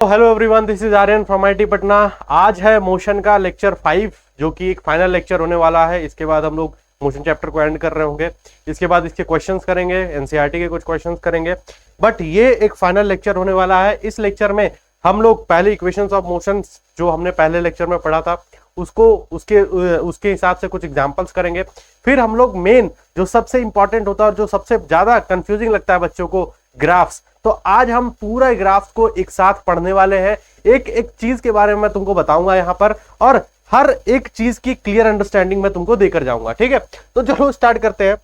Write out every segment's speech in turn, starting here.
तो hello everyone, this is Aryan from IT Patna. आज है मोशन का लेक्चर 5 जो कि एक फाइनल लेक्चर होने वाला है। इसके बाद हम लोग मोशन चैप्टर को एंड कर रहे होंगे। इसके बाद इसके क्वेश्चंस करेंगे, एनसीईआरटी के कुछ क्वेश्चंस करेंगे। बट ये एक फाइनल लेक्चर होने वाला है। इस लेक्चर में हम लोग पहले इक्वेशंस ऑफ मोशन जो हमने पहले लेक्चर में पढ़ा था उसको उसके हिसाब से कुछ एग्जांपल्स करेंगे। फिर हम लोग मेन जो सबसे इंपॉर्टेंट होता है और जो सबसे ज्यादा कंफ्यूजिंग लगता है बच्चों को, ग्राफ्स। तो आज हम पूरा ग्राफ को एक साथ पढ़ने वाले हैं। एक एक चीज के बारे में मैं तुमको बताऊंगा यहां पर, और हर एक चीज की क्लियर अंडरस्टैंडिंग मैं तुमको देकर जाऊंगा। ठीक है, तो चलो स्टार्ट करते हैं।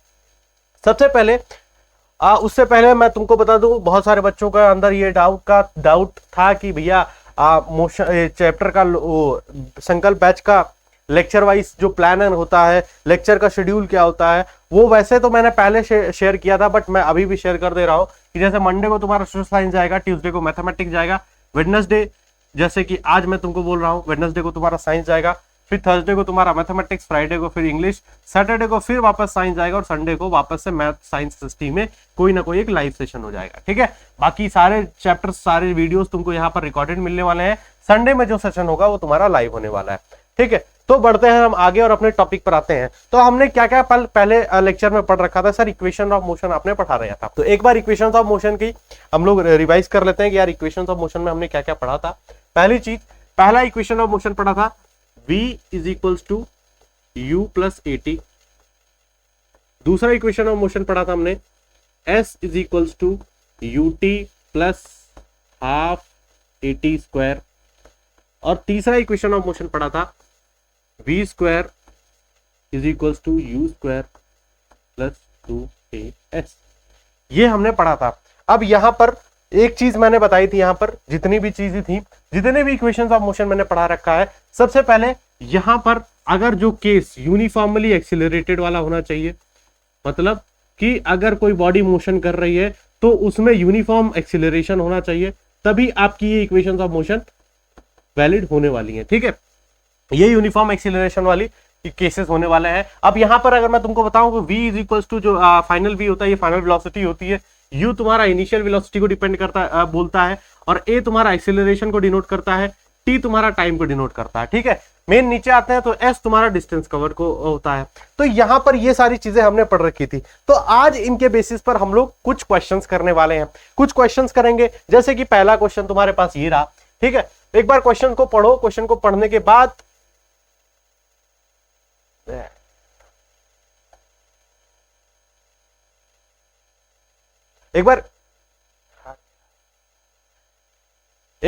सबसे पहले उससे पहले मैं तुमको बता दूं, बहुत सारे बच्चों का अंदर ये डाउट था कि भैया मोशन चैप्टर का संकल्प बैच का लेक्चर वाइज जो प्लानर होता है, लेक्चर का शेड्यूल क्या होता है, वो वैसे तो मैंने पहले शेयर किया था, बट मैं अभी भी शेयर कर दे रहा हूं कि जैसे मंडे को तुम्हारा सोशल साइंस जाएगा, ट्यूसडे को मैथमेटिक्स जाएगा, वेडनेसडे जैसे कि आज मैं तुमको बोल रहा हूं वेडनेसडे को तुम्हारा साइंस जाएगा, फिर थर्सडे को तुम्हारा मैथमेटिक्स, फ्राइडे को फिर इंग्लिश, सैटरडे को फिर वापस साइंस जाएगा, और संडे को वापस से मैथ साइंस सिस्टम में कोई ना कोई एक लाइव सेशन हो जाएगा। ठीक है, बाकी सारे चैप्टर्स, सारे वीडियोस तुमको यहाँ पर रिकॉर्डेड मिलने वाले हैं। संडे में जो सेशन होगा वो तुम्हारा लाइव होने वाला है। ठीक है, तो बढ़ते हैं हम आगे और अपने टॉपिक पर आते हैं। तो हमने क्या क्या पहले लेक्चर में पढ़ रखा था सर? इक्वेशन ऑफ मोशन आपने पढ़ा रहा था। तो एक बार इक्वेशन ऑफ मोशन की हम लोग रिवाइज कर लेते हैं कि यार इक्वेशन ऑफ मोशन में हमने क्या क्या पढ़ा था। पहली चीज, पहला इक्वेशन ऑफ मोशन पढ़ा था v is equals to u plus AT। दूसरा इक्वेशन ऑफ मोशन पढ़ा था हमने s is equals to ut plus half AT square. और तीसरा इक्वेशन ऑफ मोशन पढ़ा था v square is equals to u square plus 2as। ये हमने पढ़ा था। अब यहां पर एक चीज मैंने बताई थी, यहां पर जितनी भी चीजें थी, जितने भी इक्वेशंस ऑफ मोशन मैंने पढ़ा रखा है, सबसे पहले यहां पर अगर जो केस यूनिफॉर्मली एक्सिलरेटेड वाला होना चाहिए, मतलब कि अगर कोई बॉडी मोशन कर रही है तो उसमें यूनिफॉर्म एक्सिलरेशन होना चाहिए, तभी आपकी ये इक्वेशंस ऑफ मोशन वैलिड होने वाली है। ठीक है, ये यूनिफॉर्म एक्सिलरेशन वाली केसेस होने वाले हैं। अब यहां पर अगर मैं तुमको बताऊं कि v इज इक्वल्स टू जो फाइनल v होता है, ये फाइनल वेलोसिटी होती है, u तुम्हारा इनिशियल वेलोसिटी को डिपेंड करता है, बोलता है, और a तुम्हारा एक्सिलरेशन को डिनोट करता है, t तुम्हारा टाइम को डिनोट करता है। ठीक है, मेन नीचे आते हैं तो s तुम्हारा डिस्टेंस कवर को होता है। तो यहां पर ये सारी चीजें हमने पढ़ रखी थी। तो आज इनके बेसिस पर हम लोग कुछ क्वेश्चंस करने वाले हैं, कुछ क्वेश्चंस करेंगे। जैसे कि पहला क्वेश्चन तुम्हारे पास ये रहा। ठीक है, एक बार क्वेश्चन को पढ़ो, क्वेश्चन को पढ़ने के बाद एक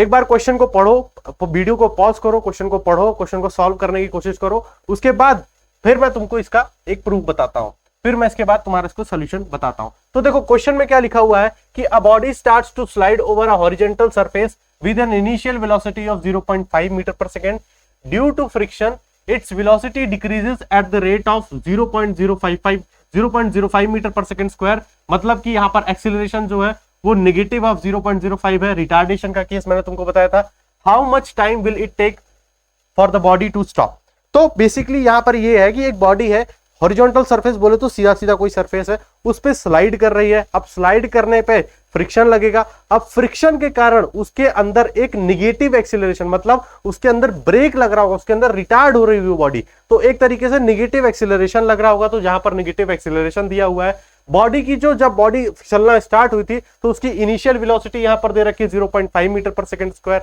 बार क्वेश्चन को पढ़ो, वीडियो को पॉज करो, क्वेश्चन को पढ़ो, क्वेश्चन को सॉल्व करने की कोशिश करो। उसके बाद फिर मैं तुमको इसका एक प्रूफ बताता हूं, फिर मैं इसके बाद तुम्हारा इसको सॉल्यूशन बताता हूं। तो देखो क्वेश्चन में क्या लिखा हुआ है कि a body starts to slide over a horizontal surface with an initial velocity of 0.5 metre per second. Due to friction its velocity decreases at the rate of 0.05 metre per second square. मतलब कि यहां पर acceleration जो है वो negative of 0.05 है। Retardation का case मैंने तुमको बताया था। How much time will it take for the body to stop. तो बेसिकली यहां पर ये है कि एक बॉडी है, हॉरिजॉन्टल सरफेस बोले तो सीधा सीधा कोई सरफेस है, उस पे स्लाइड कर रही है। अब स्लाइड करने पे फ्रिक्शन लगेगा। अब फ्रिक्शन के कारण उसके अंदर एक निगेटिव एक्सीलरेशन, मतलब उसके अंदर ब्रेक लग रहा होगा, उसके अंदर रिटार्ड हो रही है बॉडी, तो एक तरीके से निगेटिव एक्सीलरेशन लग रहा होगा। तो जहां पर निगेटिव एक्सीलरेशन दिया हुआ है बॉडी की, जो जब बॉडी चलना स्टार्ट हुई थी तो उसकी इनिशियल वेलोसिटी यहां पर दे रखी है 0.5 metre per second square,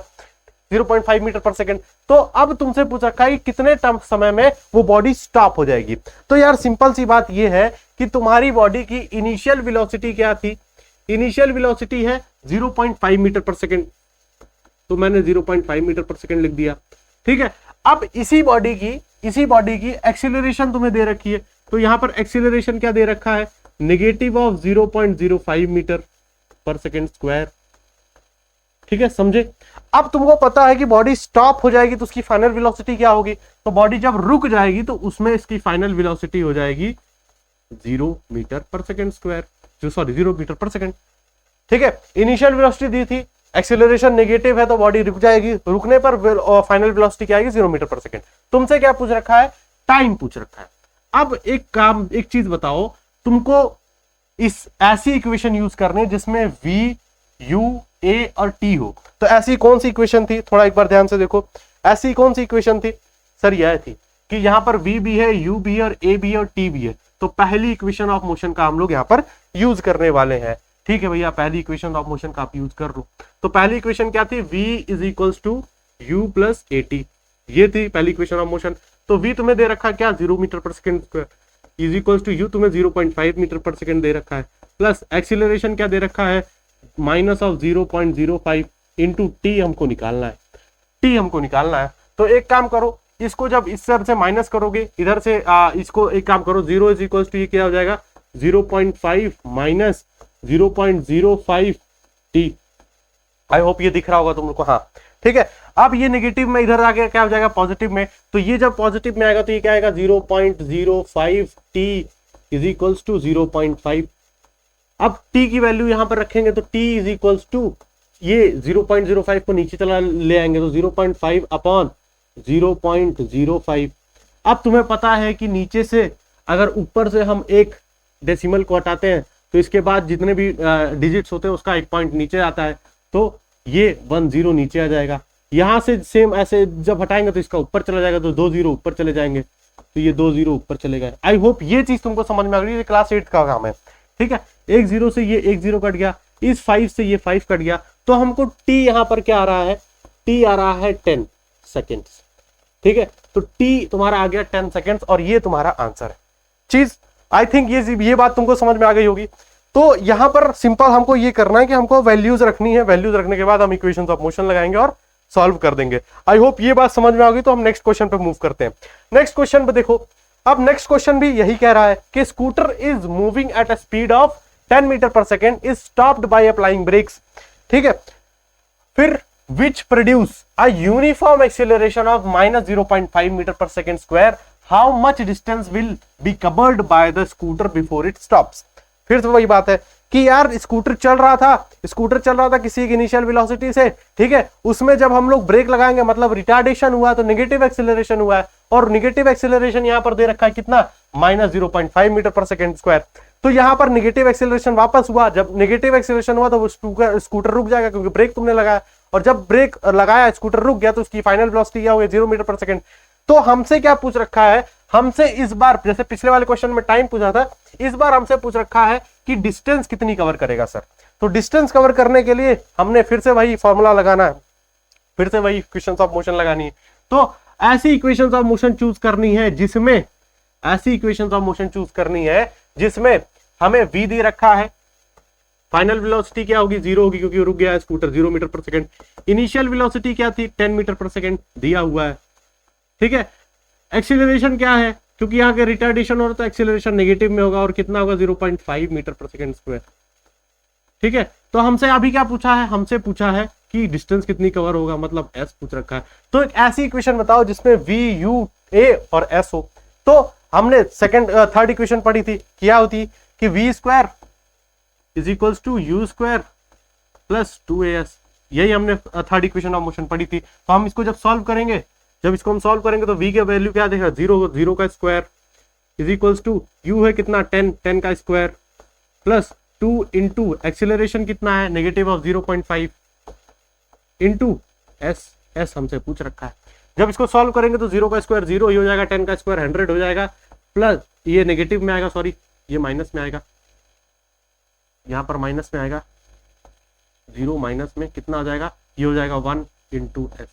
0.5 metre per second. तो अब तुमसे पूछ रखा है कि कितने समय में वो बॉडी स्टॉप हो जाएगी। तो यार सिंपल सी बात ये है कि तुम्हारी बॉडी की इनिशियल वेलोसिटी क्या थी? इनिशियल वेलोसिटी है 0.5 मीटर पर सेकेंड, तो मैंने 0.5 मीटर पर सेकेंड लिख दिया। ठीक है, अब इसी बॉडी की एक्सीलरेशन तुम्हें दे रखी है, तो यहां पर एक्सीलरेशन क्या दे रखा है? Negative of 0.05 metre per second square. ठीक है, समझे? अब तुमको पता है कि बॉडी स्टॉप हो जाएगी तो उसकी फाइनल वेलोसिटी क्या होगी? तो बॉडी जब रुक जाएगी तो उसमें इसकी फाइनल वेलोसिटी हो जाएगी 0 मीटर पर सेकेंड स्क्वायर, जो 0 मीटर पर सेकेंड। ठीक है, इनिशियल वेलोसिटी दी थी, एक्सीलरेशन नेगेटिव है तो बॉडी रुक जाएगी, रुकने पर फाइनल वेलोसिटी क्या आएगी? 0 मीटर पर सेकेंड। तुमसे क्या पूछ रखा है? टाइम पूछ रखा है। अब एक चीज बताओ, तुमको इस ऐसी इक्वेशन यूज करने जिसमें v u a और t हो। तो ऐसी कौन सी इक्वेशन थी, थोड़ा एक बार ध्यान से देखो, ऐसी कौन सी इक्वेशन थी सर, यह थी कि यहां पर v भी है, u भी है और a भी है और t भी है। तो पहली इक्वेशन ऑफ मोशन का हम लोग यहां पर यूज करने वाले हैं। ठीक है भैया, पहली इक्वेशन ऑफ मोशन का आप यूज कर लो। तो पहली इक्वेशन क्या थी, v is equals to u plus A T, ये थी पहली इक्वेशन ऑफ मोशन। तो v तुम्हें दे रखा क्या, 0 metre per second square is equals to u तुम्हें 0.5 मीटर पर सेकेंड दे रखा है, प्लस एक्सीलरेशन क्या दे रखा है, माइनस ऑफ 0.05 इंटू टी हमको निकालना है, टी हमको निकालना है। तो एक काम करो, इसको जब इस तरह से माइनस करोगे इधर से इसको एक काम करो, 0 इज इक्वल्स टू ये क्या हो जाएगा 0.5 माइनस 0.05 टी। आई होप ये दिख रहा होगा तुम लोग को, हाँ ठीक है। अब ये नेगेटिव में इधर आके क्या हो जाएगा पॉजिटिव में, तो ये जब पॉजिटिव में आएगा तो ये क्या आएगा 0.05 टी इज इक्वल्स टू 0.5। अब t की वैल्यू यहां पर रखेंगे तो t इज इक्वल्स टू ये 0.05 को नीचे चला ले आएंगे तो 0.5 अपॉन 0.05। अब तुम्हें पता है कि नीचे से अगर ऊपर से हम एक डेसिमल को हटाते हैं तो इसके बाद जितने भी डिजिट्स होते हैं उसका एक पॉइंट नीचे आता है, तो ये 10 नीचे आ जाएगा। यहां से सेम ऐसे जब हटाएंगे तो इसका ऊपर चला जाएगा, तो 2 0 ऊपर चले जाएंगे, तो ये 2 0 ऊपर चले गए। आई होप ये चीज तुमको समझ में आ गई, ये क्लास 8 का काम है। ठीक है, एक 0 से ये एक 0 कट गया, इस 5 से ये 5 कट गया, तो हमको t यहां पर क्या आ रहा है, t आ रहा है 10 सेकेंड्स। ठीक है, तो t तुम्हारा आ गया 10 सेकेंड्स और ये तुम्हारा आंसर है। चीज आई थिंक ये बात तुमको समझ में आ गई होगी। तो यहां पर सिंपल हमको ये करना है कि हमको वैल्यूज रखनी है, वैल्यूज रखने के बाद हम इक्वेशंस ऑफ मोशन लगाएंगे और सॉल्व कर देंगे। आई होप ये बात समझ में आ गई। तो हम नेक्स्ट क्वेश्चन पे मूव करते हैं। नेक्स्ट क्वेश्चन पे देखो, अब नेक्स्ट क्वेश्चन भी यही कह रहा है कि scooter is moving at a speed of 10 metre per second is stopped by applying brakes. ठीक है, फिर which produce a uniform acceleration of minus 0.5 meter per second square, how much distance will be covered by the scooter before it stops। फिर से वही बात है कि यार स्कूटर चल रहा था किसी एक इनिशियल वेलोसिटी से, ठीक है, उसमें जब हम लोग ब्रेक लगाएंगे मतलब रिटार्डेशन हुआ तो नेगेटिव एक्सेलरेशन हुआ है, और नेगेटिव एक्सेलरेशन यहां पर दे रखा है कितना, minus 0.5 metre per second square. तो यहां पर नेगेटिव एक्सेलरेशन वापस हुआ, जब नेगेटिव एक्सेलरेशन हुआ तो वो स्कूटर रुक जाएगा क्योंकि ब्रेक तुमने लगाया, और जब ब्रेक लगाया स्कूटर रुक गया तो उसकी फाइनल वेलोसिटी क्या हो गई 0 मीटर पर सेकेंड। तो हमसे क्या पूछ रखा है, हमसे इस बार जैसे पिछले वाले क्वेश्चन में टाइम पूछा था, इस बार हमसे पूछ रखा है कि डिस्टेंस कितनी कवर करेगा सर। तो डिस्टेंस कवर करने के लिए हमने फिर से वही फॉर्मूला लगाना है, फिर से वही इक्वेशंस ऑफ मोशन लगानी है। तो ऐसी इक्वेशंस ऑफ मोशन चूज करनी है जिसमें, ऐसी इक्वेशंस ऑफ मोशन चूज करनी है जिसमें हमें v दे रखा है, फाइनल वेलोसिटी क्या होगी 0 होगी क्योंकि रुक गया है स्कूटर 0 मीटर पर सेकंड, इनिशियल वेलोसिटी क्या थी 10 मीटर पर सेकंड दिया हुआ है। ठीक है, एक्सीलरेशन क्या है, क्योंकि यहाँ के रिटार्डेशन हो रहा है तो एक्सीलरेशन नेगेटिव में होगा और कितना होगा 0.5 मीटर पर सेकंड स्क्वायर। ठीक है, तो हमसे अभी क्या पूछा है, हमसे पूछा है कि डिस्टेंस कितनी कवर होगा, मतलब s पूछ रखा है। तो एक ऐसी इक्वेशन बताओ जिसमें v u a और s हो। तो हमने थर्ड इक्वेशन पढ़ी थी, क्या होती कि v square is equals to u square plus 2as, यही हमने थर्ड इक्वेशन ऑफ मोशन पढ़ी थी। तो हम इसको जब सॉल्व करेंगे, जब इसको हम सॉल्व करेंगे तो v का वैल्यू क्या देगा 0 का square is equals to u है कितना 10 का स्क्वायर प्लस 2 इंटू एक्सीलरेशन कितना है नेगेटिव ऑफ 0.5 इंटू s हमसे पूछ रखा है। जब इसको सॉल्व करेंगे तो 0 का स्क्वायर 0 ही हो जाएगा, 10 का स्क्वायर 100 हो जाएगा, प्लस ये नेगेटिव में आएगा, सॉरी ये माइनस में आएगा, यहां पर माइनस में आएगा, 0 माइनस में कितना आ जाएगा, ये हो जाएगा 1 इंटू s।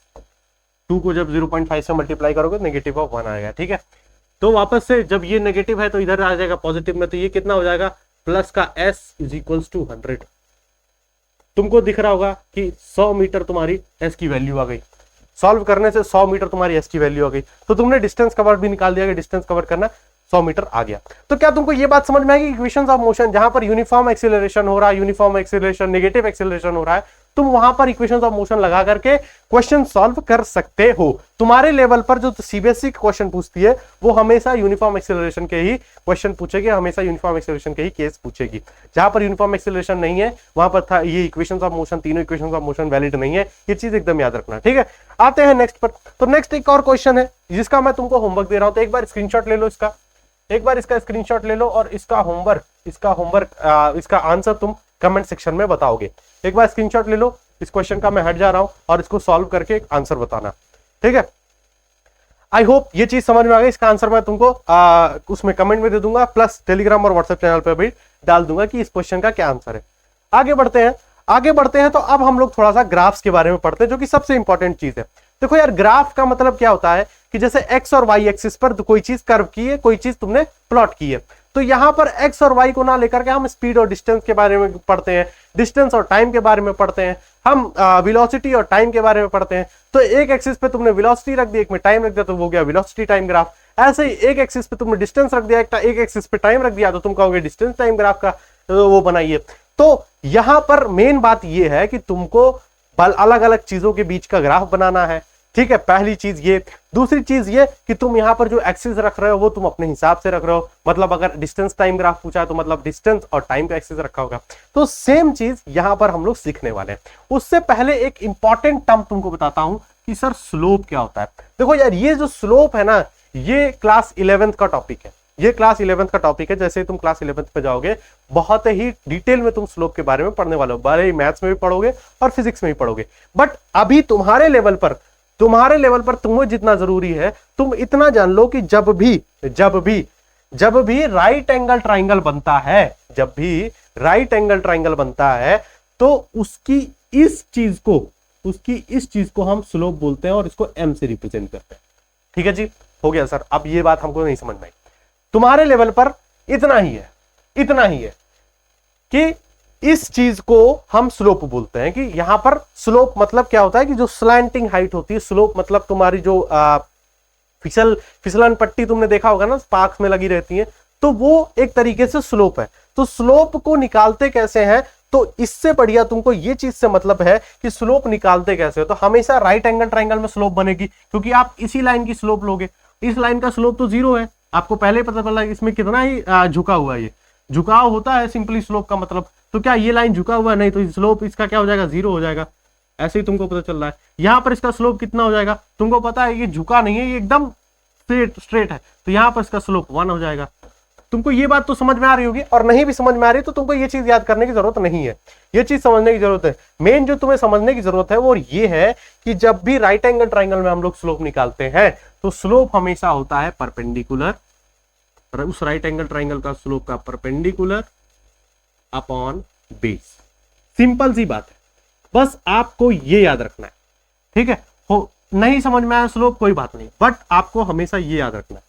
2 को जब 0.5 से मल्टीप्लाई करोगे नेगेटिव ऑफ 1 आएगा। ठीक है, तो वापस से जब ये नेगेटिव है तो इधर आ जाएगा पॉजिटिव में, तो ये कितना हो जाएगा प्लस का s इज इक्वल्स टू 100। तुमको दिख रहा होगा कि 100 मीटर तुम्हारी s की वैल्यू आ गई, सॉल्व करने से 100 मीटर तुम्हारी s की वैल्यू आ गई। तो तुमने डिस्टेंस कवर भी निकाल दिया कि डिस्टेंस कवर करना 100 मीटर आ गया। तो क्या तुमको ये बात समझ में आएगी, इक्वेशंस ऑफ मोशन जहां पर यूनिफॉर्म एक्सीलरेशन हो रहा है, यूनिफॉर्म एक्सीलरेशन नेगेटिव एक्सीलरेशन हो रहा है, तुम वहां पर इक्वेशंस ऑफ मोशन लगा करके क्वेश्चन सॉल्व कर सकते हो। तुम्हारे लेवल पर जो सीबीएसई क्वेश्चन पूछती है वो हमेशा यूनिफॉर्म एक्सीलरेशन के ही क्वेश्चन पूछेगी, हमेशा यूनिफॉर्म एक्सीलरेशन के ही केस पूछेगी। जहां पर यूनिफॉर्म एक्सीलरेशन नहीं है वहां पर था ये इक्वेशंस ऑफ मोशन, तीनों इक्वेशंस ऑफ मोशन वैलिड नहीं है, ये चीज एकदम याद रखना। ठीक है, आते हैं नेक्स्ट पर। तो नेक्स्ट एक और क्वेश्चन है जिसका मैं तुमको होमवर्क दे रहा हूं, तो एक बार स्क्रीनशॉट ले लो इसका, एक बार इसका स्क्रीनशॉट ले लो और इसका होमवर्क इसका आंसर तुम कमेंट सेक्शन में बताओगे। एक बार स्क्रीनशॉट ले लो इस क्वेश्चन का, मैं हट जा रहा हूं और इसको सॉल्व करके एक आंसर बताना, ठीक है। आई होप ये चीज समझ में आ गई। इसका आंसर मैं तुमको उसमें कमेंट में दे दूंगा, प्लस टेलीग्राम और व्हाट्सएप चैनल पे भी डाल दूंगा कि इस क्वेश्चन का क्या आंसर है। आगे बढ़ते हैं तो अब हम लोग थोड़ा सा ग्राफ्स के बारे में पढ़ते हैं, जो कि सबसे इंपॉर्टेंट चीज है। देखो यार, ग्राफ का मतलब क्या होता है कि जैसे एक्स और वाई एक्सिस पर कोई चीज कर्व की है, कोई चीज तुमने प्लॉट की है, तो यहां पर एक्स और वाई को ना लेकर के हम स्पीड और डिस्टेंस के बारे में पढ़ते हैं, डिस्टेंस और टाइम के बारे में पढ़ते हैं, हम वेलोसिटी और टाइम के बारे में पढ़ते हैं। तो एक एक्सिस पे तुमने वेलोसिटी रख दी, एक में टाइम रख दिया, तो हो गया वेलोसिटी टाइम ग्राफ। ऐसे ही एक एक्सिस पे तुमने डिस्टेंस रख दिया, एक एक्सिस पे टाइम रख दिया, तो तुम कहोगे डिस्टेंस टाइम ग्राफ का वो बनाइए। तो यहां पर मेन बात यह है कि तुमको अलग अलग चीजों के बीच का ग्राफ बनाना है, ठीक है। पहली चीज ये। दूसरी चीज ये कि तुम यहां पर जो एक्सिस रख रहे हो वो तुम अपने हिसाब से रख रहे हो, मतलब अगर डिस्टेंस टाइम ग्राफ पूछा है तो मतलब डिस्टेंस और टाइम का एक्सिस रखा होगा। तो सेम चीज यहां पर हम लोग सीखने वाले हैं। उससे पहले एक इंपॉर्टेंट टर्म तुमको बताता हूं कि सर स्लोप क्या होता है। देखो यार, ये जो स्लोप है ना, ये क्लास 11th का टॉपिक है, ये क्लास 11th का टॉपिक है। जैसे तुम क्लास 11th पे जाओगे, बहुत ही डिटेल में तुम स्लोप के बारे में पढ़ने वाले हो, भले ही मैथ्स में भी पढ़ोगे और फिजिक्स में भी पढ़ोगे। बट अभी तुम्हारे लेवल पर तुम्हें जितना जरूरी है, तुम इतना जान लो कि जब भी राइट एंगल ट्राइंगल बनता है, जब भी राइट एंगल ट्राइंगल बनता है, तो उसकी इस चीज को हम स्लोप बोलते हैं और इसको m से रिप्रेजेंट करते हैं। ठीक है जी, हो गया सर। अब ये बात हमको नहीं समझ में आई। तुम्हारे लेवल पर इतना ही है कि इस चीज को हम स्लोप बोलते हैं। कि यहां पर स्लोप मतलब क्या होता है कि जो स्लैंटिंग हाइट होती है, स्लोप मतलब तुम्हारी जो फिसलन पट्टी तुमने देखा होगा ना, स्पार्क्स में लगी रहती है, तो वो एक तरीके से स्लोप है। तो स्लोप को निकालते कैसे हैं, तो इससे बढ़िया तुमको ये चीज से मतलब है कि स्लोप निकालते कैसे हो। तो हमेशा राइट एंगल ट्राइंगल में स्लोप बनेगी, क्योंकि आप इसी लाइन की स्लोप लोगे। इस लाइन का स्लोप तो 0 है, आपको पहले ही पता चला इसमें कितना ही झुका हुआ है। ये झुकाव होता है सिंपली स्लोप का मतलब। तो क्या ये लाइन झुका हुआ है? नहीं, तो स्लोप इसका क्या हो जाएगा? 0 हो जाएगा। ऐसे ही तुमको पता चल रहा है। यहां पर इसका स्लोप कितना हो जाएगा? तुमको पता है ये झुका नहीं है, ये एकदम स्ट्रेट है, तो यहां पर इसका स्लोप 1 हो जाएगा। तुमको ये बात तो समझ में आ रही होगी, और नहीं भी समझ में आ रही तो तुमको ये चीज याद करने की जरूरत नहीं है, ये चीज समझने की जरूरत है। मेन जो तुम्हें समझने की जरूरत है वो ये है कि जब भी राइट एंगल ट्राइंगल में हम लोग स्लोप निकालते हैं, तो स्लोप हमेशा होता है परपेंडिकुलर, उस राइट एंगल ट्राइंगल का स्लोप का परपेंडिकुलर अपॉन बेस। सिंपल सी बात है, बस आपको ये याद रखना है। ठीक है, हो नहीं समझ में आया स्लोप, कोई बात नहीं, बट आपको हमेशा ये याद रखना है।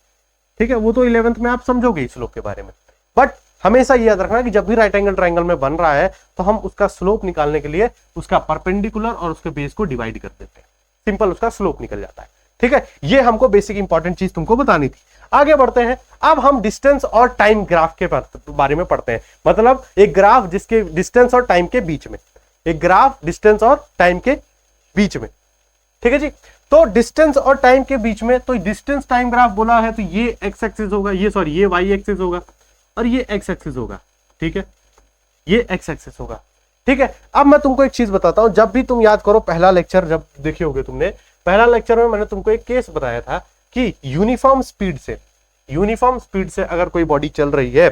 ठीक है, वो तो 11th में आप समझोगे स्लोप के बारे में, बट हमेशा ये याद रखना कि जब भी राइट एंगल ट्राइंगल में बन रहा है, तो हम उसका स्लोप निकालने के लिए उसका परपेंडिकुलर और उसके बेस को डिवाइड कर देते हैं, सिंपल उसका स्लोप निकल जाता है। ठीक है, ये हमको बेसिक इंपॉर्टेंट चीज तुमको बतानी थी। आगे बढ़ते हैं, अब हम डिस्टेंस और टाइम ग्राफ के बारे में पढ़ते हैं। मतलब एक ग्राफ जिसके डिस्टेंस और टाइम के बीच में, एक ग्राफ डिस्टेंस और टाइम के बीच में। ठीक है जी, तो डिस्टेंस और टाइम के बीच में, तो डिस्टेंस टाइम ग्राफ बोला है, तो ये एक्स एक्सिस होगा, ये वाई एक्सिस होगा, और ये एक्स एक्सिस होगा। ठीक है, ये एक्स एक्सिस होगा। ठीक है, अब मैं तुमको एक चीज बताता हूं। जब भी तुम याद करो, पहला लेक्चर जब देखे होगे तुमने, पहला लेक्चर में मैंने तुमको एक केस बताया था कि यूनिफॉर्म स्पीड से अगर कोई बॉडी चल रही है,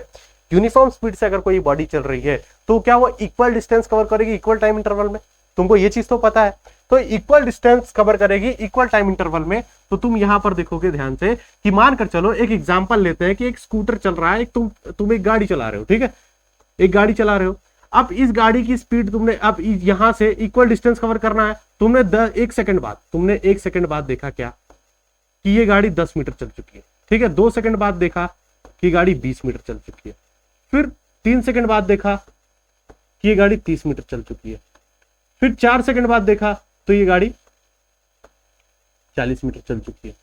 यूनिफॉर्म स्पीड से अगर कोई बॉडी चल रही है, तो क्या वो इक्वल डिस्टेंस कवर करेगी इक्वल टाइम इंटरवल में? तुमको ये चीज तो पता है। तो इक्वल डिस्टेंस कवर करेगी इक्वल टाइम इंटरवल में। तो तुम यहां पर देखोगे ध्यान से कि मानकर चलो, एक एग्जांपल लेते हैं कि एक स्कूटर चल रहा है, एक तुम एक गाड़ी चला रहे हो। ठीक है, एक गाड़ी चला रहे हो। अब इस गाड़ी की स्पीड तुमने अब यहां से इक्वल डिस्टेंस कवर करना है। तुमने 1 सेकंड बाद देखा क्या कि ये गाड़ी 10 मीटर चल चुकी है। ठीक है, 2 सेकंड बाद देखा कि गाड़ी 20 मीटर चल चुकी है। फिर 3 सेकंड बाद देखा कि ये गाड़ी 30 मीटर चल चुकी है। फिर 4 सेकंड बाद देखा तो ये गाड़ी 40 मीटर चल चुकी है।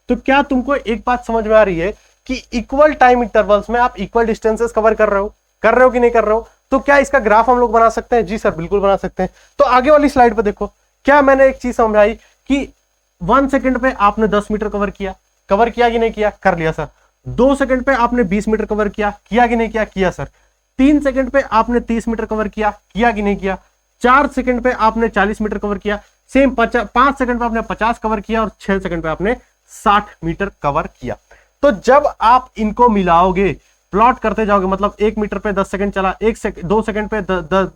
तो क्या तुमको एक बात समझ में आ रही है कि इक्वल टाइम इंटरवल्स में आप इक्वल डिस्टेंसेस कवर कर रहे हो कि नहीं कर रहे हो? तो क्या इसका ग्राफ हम लोग बना सकते हैं? जी सर, बिल्कुल बना सकते हैं। तो आगे वाली स्लाइड पर देखो, क्या मैंने एक चीज समझाई कि 1 सेकंड पे आपने 10 मीटर कवर किया कि नहीं किया? कर लिया सर। 2 सेकंड पे आपने 20 मीटर कवर किया कि नहीं किया? किया सर। 3 सेकंड पे आपने 30 मीटर कवर किया कि नहीं किया? 4 सेकंड पे आपने 40 मीटर कवर किया। सेम 5 सेकंड पे आपने 50 कवर किया, और 6 सेकंड पे आपने 60 मीटर कवर किया। तो जब आप इनको मिलाओगे प्लॉट करते जाओगे, मतलब 1 मीटर पे 10 सेकंड चला, 2 सेकंड पे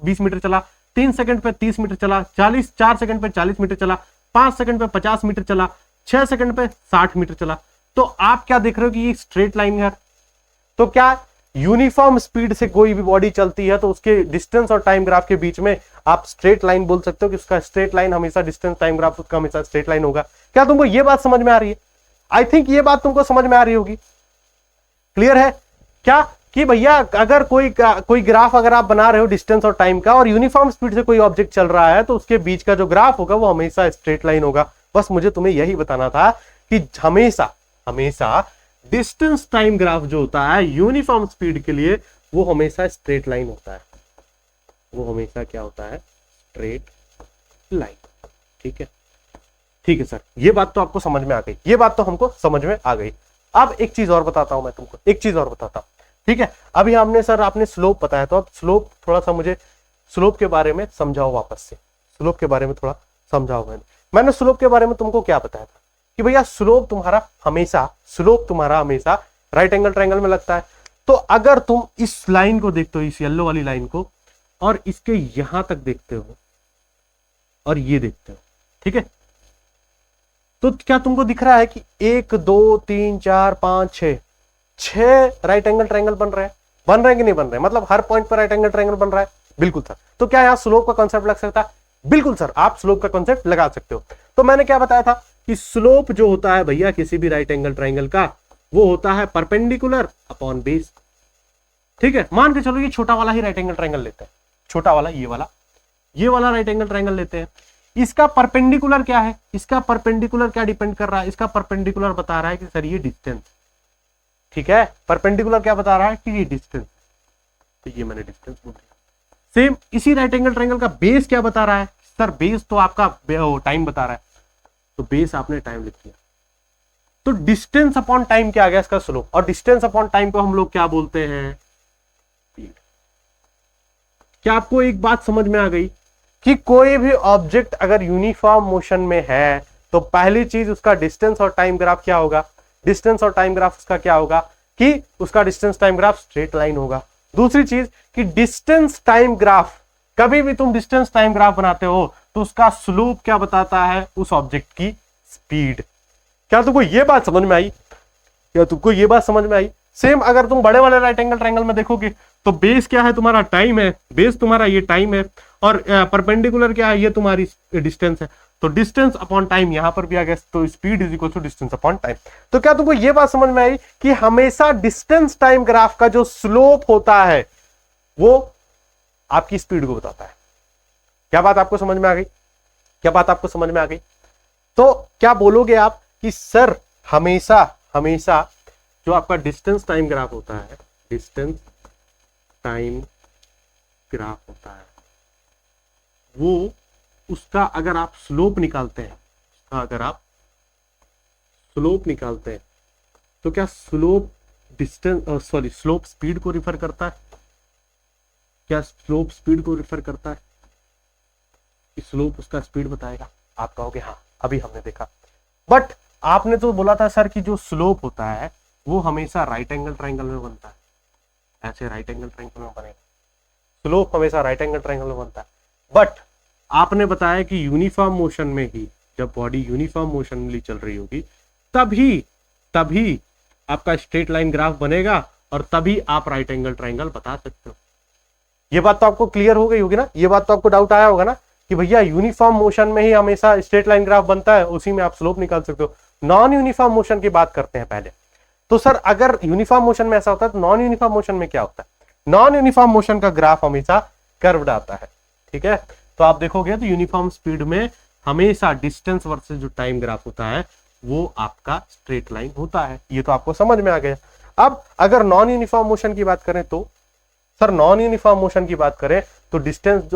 20 मीटर चला, 3 सेकंड पे 30 मीटर चला, 4 सेकंड पे 40 मीटर चला, 5 सेकंड पे 50 मीटर चला, 6 सेकंड पे 60 मीटर चला, तो आप क्या देख रहे हो कि ये स्ट्रेट लाइन है। तो क्या यूनिफॉर्म स्पीड से कोई भी बॉडी चलती है तो उसके डिस्टेंस और टाइम ग्राफ के बीच में आप स्ट्रेट लाइन बोल सकते हो कि उसका स्ट्रेट लाइन हमेशा डिस्टेंस टाइम ग्राफ उसका हमेशा स्ट्रेट लाइन होगा। क्या तुमको ये बात समझ में आ रही है? आई थिंक ये बात तुमको समझ में आ रही होगी। क्लियर है क्या कि भैया अगर कोई ग्राफ अगर आप बना रहे हो डिस्टेंस और टाइम का और यूनिफॉर्म स्पीड से कोई ऑब्जेक्ट चल रहा है तो उसके बीच का जो ग्राफ होगा वो हमेशा स्ट्रेट लाइन होगा। बस मुझे तुम्हें यही बताना था कि हमेशा हमेशा डिस्टेंस टाइम ग्राफ जो होता है यूनिफॉर्म स्पीड के लिए वो हमेशा स्ट्रेट लाइन होता है, वो हमेशा क्या होता है? Straight line. ठीक है, ठीक है सर, ये बात तो आपको समझ में आ गई, ये बात तो हमको समझ में आ गई। अब एक चीज और बताता हूं मैं तुमको, एक चीज और बताता हूं। ठीक है, अभी हमने सर आपने स्लोप बताया, तो अब स्लोप थोड़ा सा मुझे स्लोप के बारे में समझाओ वापस से, स्लोप के बारे में थोड़ा समझाओ। मैंने स्लोप के बारे में तुमको क्या बताया था कि भैया स्लोप तुम्हारा हमेशा राइट एंगल ट्रायंगल में लगता है। तो अगर तुम इस लाइन को देखते हो, इस येलो वाली लाइन को, और इसके यहां तक देखते हो और ये देखते हो, ठीक है, तो क्या तुमको दिख रहा है कि 1 2 3 4 5 6 राइट एंगल ट्रायंगल बन रहे हैं कि नहीं बन रहे? मतलब हर पॉइंट पर राइट एंगल ट्रायंगल बन रहा है। बिल्कुल सर। तो क्या यहां स्लोप का कॉन्सेप्ट लग सकता है? बिल्कुल सर, आप स्लोप का कॉन्सेप्ट लगा सकते हो। तो मैंने क्या बताया था कि स्लोप जो होता है भैया किसी भी राइट एंगल ट्रायंगल का, वो होता है परपेंडिकुलर अपॉन बेस। ठीक है, मान के चलो ये छोटा वाला ही राइट एंगल ट्रायंगल लेते हैं, छोटा वाला ये वाला राइट एंगल ट्रायंगल लेते हैं। इसका परपेंडिकुलर क्या है? इसका परपेंडिकुलर क्या डिपेंड कर रहा है? इसका परपेंडिकुलर बता रहा है कि सर ये डिस्टेंस। ठीक है, परपेंडिकुलर क्या बता रहा है कि ये डिस्टेंस, तो ये मैंने डिस्टेंस बोल दिया। सेम इसी राइट एंगल ट्रायंगल का बेस क्या बता रहा है? सर बेस तो आपका टाइम बता रहा है, तो बेस आपने टाइम लिख दिया। तो डिस्टेंस अपॉन टाइम क्या आ गया? इसका स्लोप। और डिस्टेंस अपॉन टाइम को हम लोग क्या बोलते हैं? स्पीड। क्या आपको एक बात समझ में आ गई कि कोई भी ऑब्जेक्ट अगर यूनिफॉर्म मोशन में है तो पहली चीज उसका डिस्टेंस और टाइम ग्राफ क्या होगा? डिस्टेंस और टाइम ग्राफ उसका क्या होगा कि उसका distance time graph straight line होगा। दूसरी चीज कि डिस्टेंस टाइम ग्राफ, कभी भी तुम डिस्टेंस टाइम ग्राफ बनाते हो तो उसका स्लोप क्या बताता है? उस ऑब्जेक्ट की स्पीड। क्या तुमको ये बात समझ में आई? क्या तुमको ये बात समझ में आई? सेम अगर तुम बड़े वाले राइट एंगल ट्रायंगल में देखोगे तो बेस क्या है? तुम्हारा टाइम है, बेस तुम्हारा ये टाइम है, और परपेंडिकुलर क्या है? ये तुम्हारी डिस्टेंस है। तो डिस्टेंस अपॉन टाइम यहां पर भी आ गया, तो speed is equal to distance upon time. तो क्या तुमको ये बात समझ में आई कि हमेशा डिस्टेंस टाइम ग्राफ का जो स्लोप होता है वो आपकी स्पीड को बताता है। क्या बात आपको समझ में आ गई? क्या बात आपको समझ में आ गई? तो क्या बोलोगे आप कि सर हमेशा हमेशा जो आपका डिस्टेंस टाइम ग्राफ होता है, डिस्टेंस टाइम ग्राफ होता है, वो उसका अगर आप स्लोप निकालते हैं, अगर आप स्लोप निकालते हैं तो क्या स्लोप डिस्टेंस स्लोप स्पीड को रिफर करता है? क्या स्लोप स्पीड को रिफर करता है? स्लोप उसका स्पीड बताएगा? आप कहोगे हाँ, अभी हमने देखा। बट आपने तो बोला था सर कि जो स्लोप होता है वो हमेशा राइट एंगल ट्रायंगल में बनता है, ऐसे राइट एंगल ट्रायंगल में बनेगा, स्लोप हमेशा राइट एंगल ट्रायंगल में बनता है। बट आपने बताया कि यूनिफॉर्म मोशन में ही, जब बॉडी यूनिफॉर्म मोशनली चल रही होगी तभी आपका स्ट्रेट लाइन ग्राफ बनेगा और तभी आप राइट एंगल ट्रायंगल बता सकते हो। ये बात तो आपको क्लियर हो गई होगी ना? ये बात तो आपको डाउट आया होगा ना कि भैया यूनिफॉर्म मोशन में ही हमेशा स्ट्रेट लाइन ग्राफ बनता है, उसी में आप स्लोप निकाल सकते हो। नॉन यूनिफॉर्म मोशन की बात करते हैं पहले। तो सर अगर यूनिफॉर्म मोशन में ऐसा होता है तो नॉन यूनिफॉर्म मोशन में क्या होता है? नॉन यूनिफॉर्म मोशन का ग्राफ हमेशा कर्व्ड आता है। ठीक है, तो आप देखोगे तो यूनिफॉर्म स्पीड में हमेशा डिस्टेंस वर्सेस जो टाइम ग्राफ होता है वो आपका स्ट्रेट लाइन होता है। ये तो आपको समझ में आ गया। अब अगर नॉन यूनिफॉर्म मोशन की बात करें तो सर नॉन यूनिफॉर्म मोशन की बात करें तो डिस्टेंस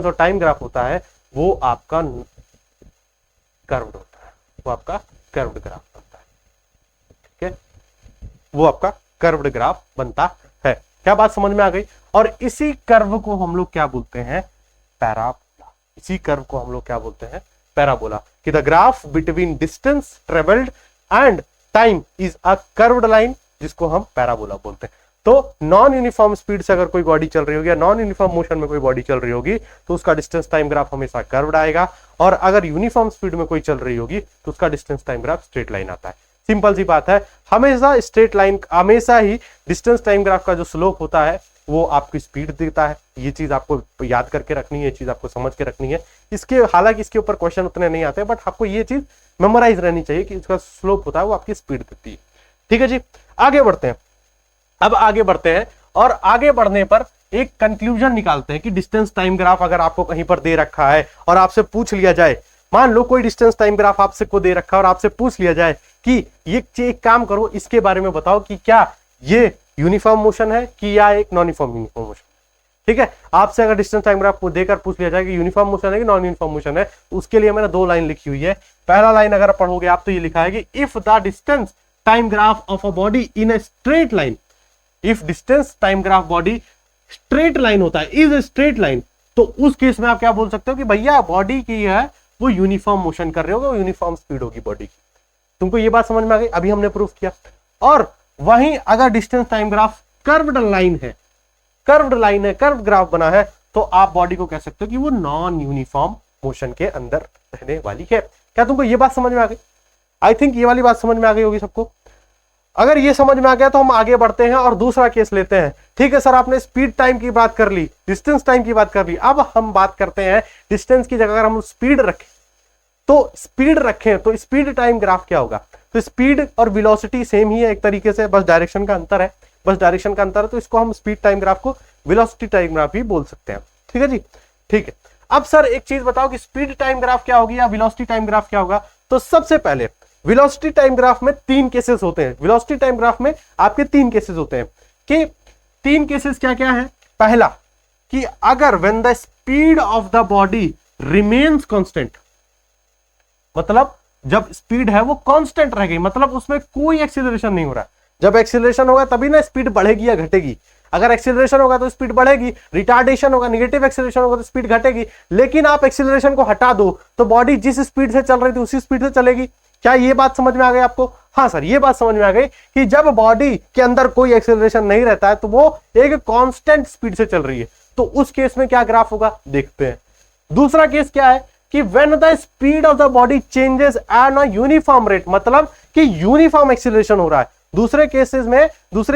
और टाइम ग्राफ होता है वो आपका कर्व्ड होता है, वो आपका कर्व्ड ग्राफ बनता है। ठीक है, वो आपका कर्व्ड ग्राफ बनता है। क्या बात समझ में आ गई? और इसी कर्व को हम लोग क्या बोलते हैं? पैराबोला। इसी कर्व को हम लोग क्या बोलते हैं? पैराबोला। कि the graph between distance travelled and time is a curved line, जिसको हम पैराबोला बोलते हैं। तो नॉन यूनिफॉर्म स्पीड से अगर कोई बॉडी चल रही होगी या नॉन यूनिफॉर्म मोशन में कोई बॉडी चल रही होगी तो उसका डिस्टेंस टाइम ग्राफ हमेशा कर्व्ड आएगा, और अगर यूनिफॉर्म स्पीड में कोई चल रही होगी तो उसका distance time graph straight line आता है। सिंपल सी बात है, हमेशा स्ट्रेट लाइन, हमेशा ही डिस्टेंस टाइम ग्राफ का जो स्लोप होता है वो आपकी स्पीड देता है। ये चीज आपको याद करके रखनी है, ये चीज आपको समझ के रखनी है। इसके हालांकि इसके ऊपर क्वेश्चन उतने नहीं आते, बट आपको ये चीज मेमोराइज रहनी चाहिए कि इसका स्लोप होता है वो आपकी स्पीड देती है। ठीक है जी, आगे बढ़ते हैं। अब आगे बढ़ते हैं और आगे बढ़ने पर एक कंक्लूजन निकालते हैं कि डिस्टेंस टाइम ग्राफ अगर आपको कहीं पर दे रखा है और आपसे पूछ लिया जाए, मान लो कोई डिस्टेंस टाइम ग्राफ आपसे को दे रखा है और आपसे पूछ लिया जाए कि ये एक काम करो, इसके बारे में बताओ कि क्या ये यूनिफॉर्म मोशन है कि या एक नॉन यूनिफॉर्म मोशन। ठीक है, आपसे अगर डिस्टेंस टाइम ग्राफ देकर पूछ लिया जाए कि यूनिफॉर्म मोशन है कि नॉन यूनिफॉर्म मोशन है, तो उसके लिए मैंने 2 लाइन लिखी हुई है। पहला लाइन अगर पढ़ोगे आप तो ये लिखा है कि if the distance time graph of a body in a straight line, if distance time graph body straight line होता है, इज ए स्ट्रेट लाइन, तो उस केस में आप क्या बोल सकते हो कि भैया बॉडी की है वो यूनिफॉर्म मोशन कर रहे होगे, वो यूनिफॉर्म स्पीड होगी बॉडी की। तुमको ये बात समझ में आ गई? अभी हमने प्रूफ किया। और वहीं अगर distance time graph curved line है, कर्व्ड लाइन है, कर्व्ड ग्राफ बना है, तो आप बॉडी को कह सकते हो कि वो नॉन यूनिफॉर्म मोशन के अंदर रहने वाली है। क्या तुमको ये बात समझ में आ गई? आई थिंक ये वाली बात समझ में आ गई होगी सबको। अगर ये समझ में आ गया तो हम आगे बढ़ते हैं और दूसरा केस लेते हैं। ठीक है सर, आपने स्पीड टाइम की बात कर ली, डिस्टेंस टाइम की बात कर ली, अब हम बात करते हैं डिस्टेंस की जगह अगर हम स्पीड रखें तो स्पीड टाइम ग्राफ क्या होगा? तो स्पीड और वेलोसिटी सेम ही है एक तरीके से, बस डायरेक्शन का अंतर है, तो इसको हम स्पीड टाइम ग्राफ को वेलोसिटी टाइम ग्राफ भी बोल सकते हैं। ठीक है जी, ठीक है। अब सर एक चीज बताओ कि स्पीड टाइम ग्राफ क्या होगी या वेलोसिटी टाइम ग्राफ क्या होगा? तो सबसे पहले वेलोसिटी टाइम ग्राफ में 3 केसेस होते हैं। वेलोसिटी टाइम ग्राफ में आपके 3 केसेस होते हैं कि 3 केसेस क्या क्या है? पहला कि अगर when the speed of the body remains constant, मतलब जब स्पीड है वो कांस्टेंट रह गई, मतलब उसमें कोई एक्सीलरेशन नहीं हो रहा है। जब एक्सीलरेशन होगा तभी ना स्पीड बढ़ेगी या घटेगी। अगर एक्सीलरेशन होगा तो स्पीड बढ़ेगी, रिटार्डेशन होगा, नेगेटिव एक्सीलरेशन होगा तो स्पीड घटेगी। लेकिन आप एक्सीलरेशन को हटा दो तो बॉडी जिस स्पीड से चल रही थी उसी स्पीड से चलेगी। क्या ये बात समझ में आ गई आपको? हाँ सर, ये बात समझ में आ गई कि जब बॉडी के अंदर कोई एक्सीलरेशन नहीं रहता है तो वो एक कांस्टेंट स्पीड से चल रही है, तो उस केस में क्या ग्राफ होगा देखते हैं। दूसरा केस क्या है कि when the speed of the body changes at a uniform rate, मतलब कि यूनिफॉर्म एक्सीलरेशन हो रहा है। दूसरे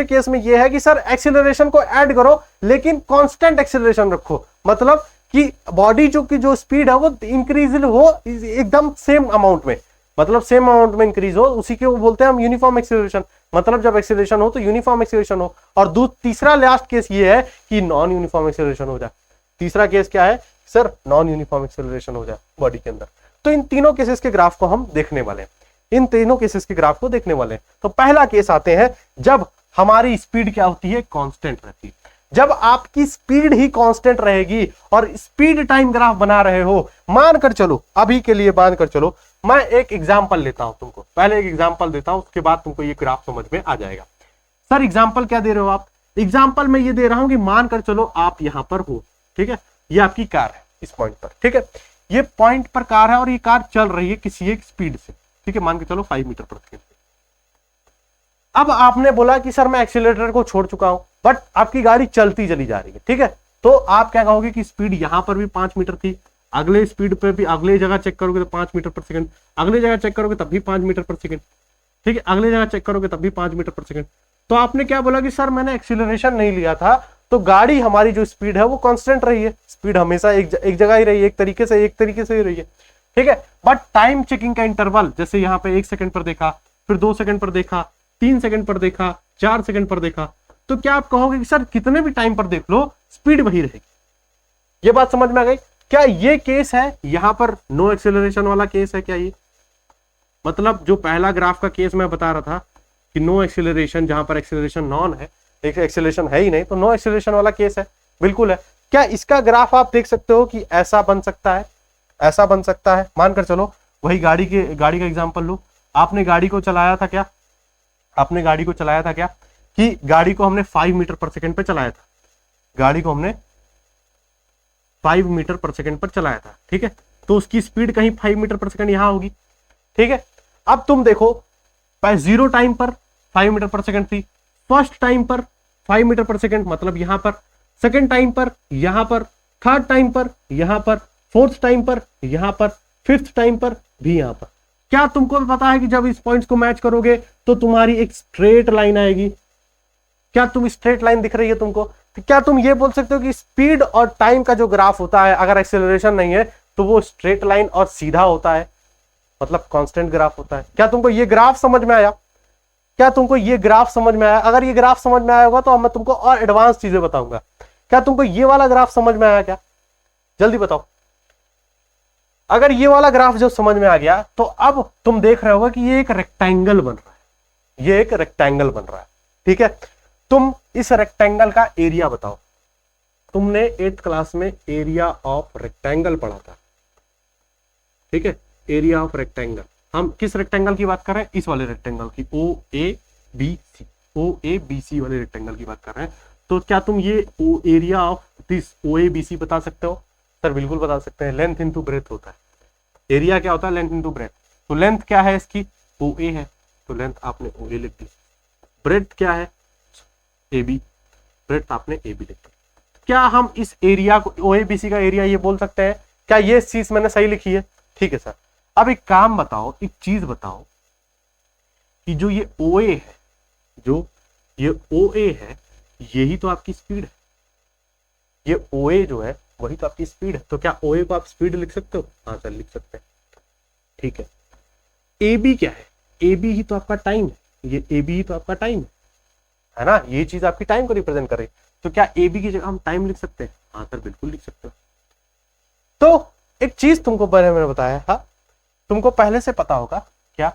केस में यह है कि सर एक्सीलरेशन को ऐड करो लेकिन कांस्टेंट एक्सीलरेशन रखो, मतलब कि बॉडी जो स्पीड है वो इंक्रीज हो एकदम सेम अमाउंट में, मतलब सेम अमाउंट में इंक्रीज हो, उसी के वो बोलते हैं हम यूनिफॉर्म एक्सीलरेशन। मतलब जब एक्सीलरेशन हो तो यूनिफॉर्म एक्सीलरेशन हो। और तीसरा लास्ट केस ये है कि नॉन यूनिफॉर्म एक्सीलरेशन हो जाए। तीसरा केस क्या है सर? नॉन यूनिफॉर्म एक्सीलरेशन हो जाए बॉडी के अंदर। तो इन तीनों केसेस के ग्राफ को हम देखने वाले हैं, इन तीनों केसेस के ग्राफ को देखने वाले हैं। तो पहला केस आते हैं जब हमारी स्पीड क्या होती है? कांस्टेंट रहती है। जब आपकी स्पीड ही कांस्टेंट रहेगी और स्पीड टाइम ग्राफ बना रहे हो, मानकर चलो, अभी के लिए मानकर चलो, मैं एक एग्जांपल लेता हूं तुमको, पहले एक एग्जांपल देता हूं, उसके बाद तुमको ये ग्राफ समझ में आ जाएगा। सर एग्जांपल क्या दे रहे हो आप? एग्जांपल में ये दे रहा हूं कि मानकर चलो आप यहां पर हो, ठीक है, ये आपकी कार है इस पॉइंट पर, ठीक है, ये पॉइंट पर कार है और ये कार चल रही है किसी एक स्पीड से, ठीक है, मान के चलो 5 मीटर प्रति सेकंड। अब आपने बोला कि सर मैं एक्सीलरेटर को छोड़ चुका हूं, बट आपकी गाड़ी चलती चली जा रही है, ठीक है, तो आप क्या कहोगे कि स्पीड यहां पर भी 5 मीटर थी, अगले स्पीड पे भी अगले जगह चेक करोगे तो 5 मीटर पर सेकंड, अगले जगह चेक करोगे तब भी 5 मीटर पर सेकंड, ठीक है, अगले जगह चेक करोगे तब भी 5 मीटर पर सेकंड। तो आपने क्या बोला कि सर मैंने एक्सीलरेशन नहीं लिया था, तो गाड़ी हमारी जो स्पीड है वो कांस्टेंट रही है, स्पीड हमेशा एक जगह ही रही है, एक तरीके से ही रही है, ठीक है। बट टाइम चेकिंग का इंटरवल, जैसे यहाँ पे 1 सेकंड पर देखा, फिर 2 सेकंड पर देखा, 3 सेकंड पर देखा, 4 सेकंड पर देखा, तो क्या आप कहोगे कि सर कितने भी टाइम पर देख लो स्पीड वही रहेगी? ये बात समझ में आ गई? क्या ये केस है यहां पर नो एक्सेलरेशन वाला केस है क्या ये? मतलब जो पहला ग्राफ का केस मैं बता रहा था कि नो एक्सेलरेशन, जहां पर एक्सेलरेशन नॉन है, एक्सेलरेशन है ही नहीं, तो नो एक्सेलरेशन वाला केस है, बिल्कुल है। क्या इसका ग्राफ आप देख सकते हो कि ऐसा बन सकता है, ऐसा बन सकता है? मानकर चलो वही गाड़ी का एग्जांपल लो, आपने गाड़ी को चलाया था क्या, आपने गाड़ी को चलाया था क्या कि गाड़ी को हमने 5 मीटर पर सेकंड पे चलाया था, गाड़ी को हमने 5 मीटर पर सेकंड पर चलाया था, ठीक है, तो उसकी स्पीड कहीं 5 मीटर पर सेकंड यहां होगी, ठीक है। अब तुम देखो 0 टाइम पर 5 मीटर पर सेकंड थी, फर्स्ट टाइम पर 5 मीटर पर सेकेंड, मतलब यहां पर सेकेंड टाइम पर, यहां पर थर्ड टाइम पर, यहां पर फोर्थ टाइम पर, यहां पर फिफ्थ टाइम पर भी यहां पर। क्या तुमको पता है कि जब इस पॉइंट्स को मैच करोगे तो तुम्हारी एक स्ट्रेट लाइन आएगी? क्या तुम स्ट्रेट लाइन दिख रही है तुमको? तो क्या तुम ये बोल सकते हो कि स्पीड और टाइम का जो ग्राफ होता है, अगर एक्सेलरेशन नहीं है तो वो स्ट्रेट लाइन और सीधा होता है, मतलब कांस्टेंट ग्राफ होता है? क्या तुमको ये ग्राफ समझ में आया? क्या तुमको ये ग्राफ समझ में आया? अगर ये ग्राफ समझ में आया होगा तो मैं तुमको और एडवांस चीजें बताऊंगा। क्या तुमको ये वाला ग्राफ समझ में आया? क्या जल्दी बताओ। अगर ये वाला ग्राफ जो समझ में आ गया तो अब तुम देख रहे होगा कि ये एक रेक्टेंगल बन रहा है, ये एक रेक्टेंगल बन रहा है। ठीक है, तुम इस रेक्टेंगल का एरिया बताओ। तुमने 8th क्लास में एरिया ऑफ रेक्टेंगल पढ़ा था, ठीक है, एरिया ऑफ रेक्टेंगल। हम किस रेक्टेंगल की बात कर रहे हैं? इस वाले रेक्टेंगल की, ओ ए बी सी वाले रेक्टेंगल की बात कर रहे हैं। तो क्या तुम ये area of this O A B C बता सकते हो? सर बिल्कुल बता सकते हैं, लेंथ इनटू ब्रेथ होता है। एरिया क्या होता है? Length into breadth. तो लेंथ क्या है इसकी? ओ ए है, तो लेंथ आपने ओ ए लिख दी। ब्रेथ क्या है? ए बी, ब्रेथ आपने ए बी लिख दी। क्या हम इस एरिया को, ओ ए बी सी का एरिया ये बोल सकते हैं? क्या ये चीज मैंने सही लिखी है? ठीक है सर। अब एक काम बताओ, एक चीज बताओ कि जो ये ओ ए है, जो ये ओ ए है, यही तो आपकी स्पीड है। ये ओ ए जो है वही तो आपकी स्पीड है। तो क्या ओ ए को आप स्पीड लिख सकते हो? हाँ सर लिख सकते हैं। ठीक है, ए बी क्या है? ए बी ही तो आपका टाइम है, ये ए बी ही तो आपका टाइम है ना? ये चीज आपकी टाइम को रिप्रेजेंट कर रही है। तो क्या ए बी की जगह हम टाइम लिख सकते हैं? हाँ सर बिल्कुल लिख सकते हो। तो एक चीज तुमको पहले मैंने बताया था, तुमको पहले से पता होगा क्या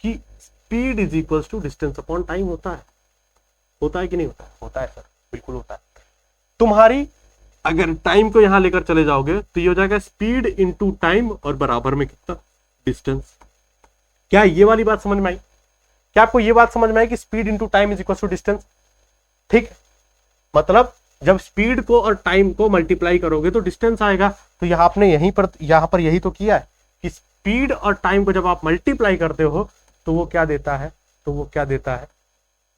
कि speed is equals to distance upon time होता है। होता है कि नहीं होता है? होता है सर, बिल्कुल होता है। तुम्हारी अगर टाइम को यहां लेकर चले जाओगे तो ये हो जाएगा स्पीड इंटू टाइम और बराबर में कितना? डिस्टेंस। क्या ये वाली बात समझ में आई? क्या आपको ये बात समझ में आई कि speed into time is equal to distance? ठीक, मतलब जब स्पीड को और टाइम को मल्टीप्लाई करोगे तो डिस्टेंस आएगा। तो यहां आपने यहीं पर यही तो किया है कि स्पीड और टाइम को जब आप मल्टीप्लाई करते हो तो वो क्या देता है? तो वो क्या देता है?